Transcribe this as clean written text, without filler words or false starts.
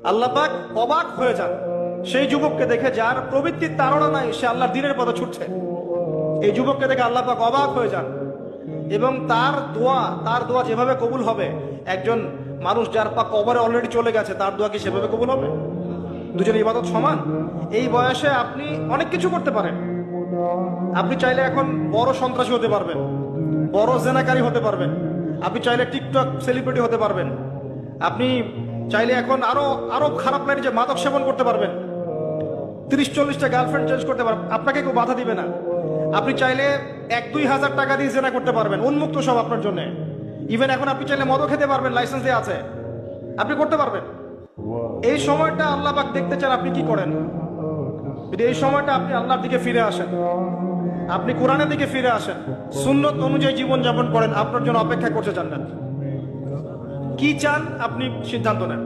আল্লাহ পাক অবাক হয়ে যান সেই যুবককে দেখে যার প্রবৃত্তির তাড়না নাই, সে আল্লাহর দ্বীনের পথে ছুটছে। এই যুবককে দেখে আল্লাহ পাক অবাক হয়ে যান এবং তার দোয়া যেভাবে কবুল হবে, একজন মানুষ যার পাক কবরে অলরেডি চলে গেছে তার দোয়া কি সেভাবে কবুল হবে? দুজনের ইবাদত সমান। এই বয়সে আপনি অনেক কিছু করতে পারেন। আপনি চাইলে এখন বড় সন্ত্রাসী হতে পারবেন, বড় জেনাকারী হতে পারবেন, আপনি চাইলে টিকটক সেলিব্রিটি হতে পারবেন, আপনি চাইলে এখন আরো আরো খারাপ লাইনে যে মাদক সেবন করতে পারবেন, 30-40টা গার্লফ্রেন্ড চেঞ্জ করতে পারবেন, আপনাকে কেউ বাধা দিবে না। আপনি চাইলে 1-2 হাজার টাকা দিয়ে জেনা করতে পারবেন, উন্মুক্ত সব আপনার জন্য। ইভেন এখন আপনি চাইলে মদও খেতে পারবেন, লাইসেন্স দিয়ে আছে, আপনি করতে পারবেন। এই সময়টা আল্লাহ পাক দেখতে চান আপনি কি করেন। যদি এই সময়টা আপনি আল্লাহর দিকে ফিরে আসেন, আপনি কোরআনের দিকে ফিরে আসেন, সুন্নত অনুযায়ী জীবন যাপন করেন, আপনার জন্য অপেক্ষা করছে জান্নাত। কি চান আপনি সিদ্ধান্ত নেন।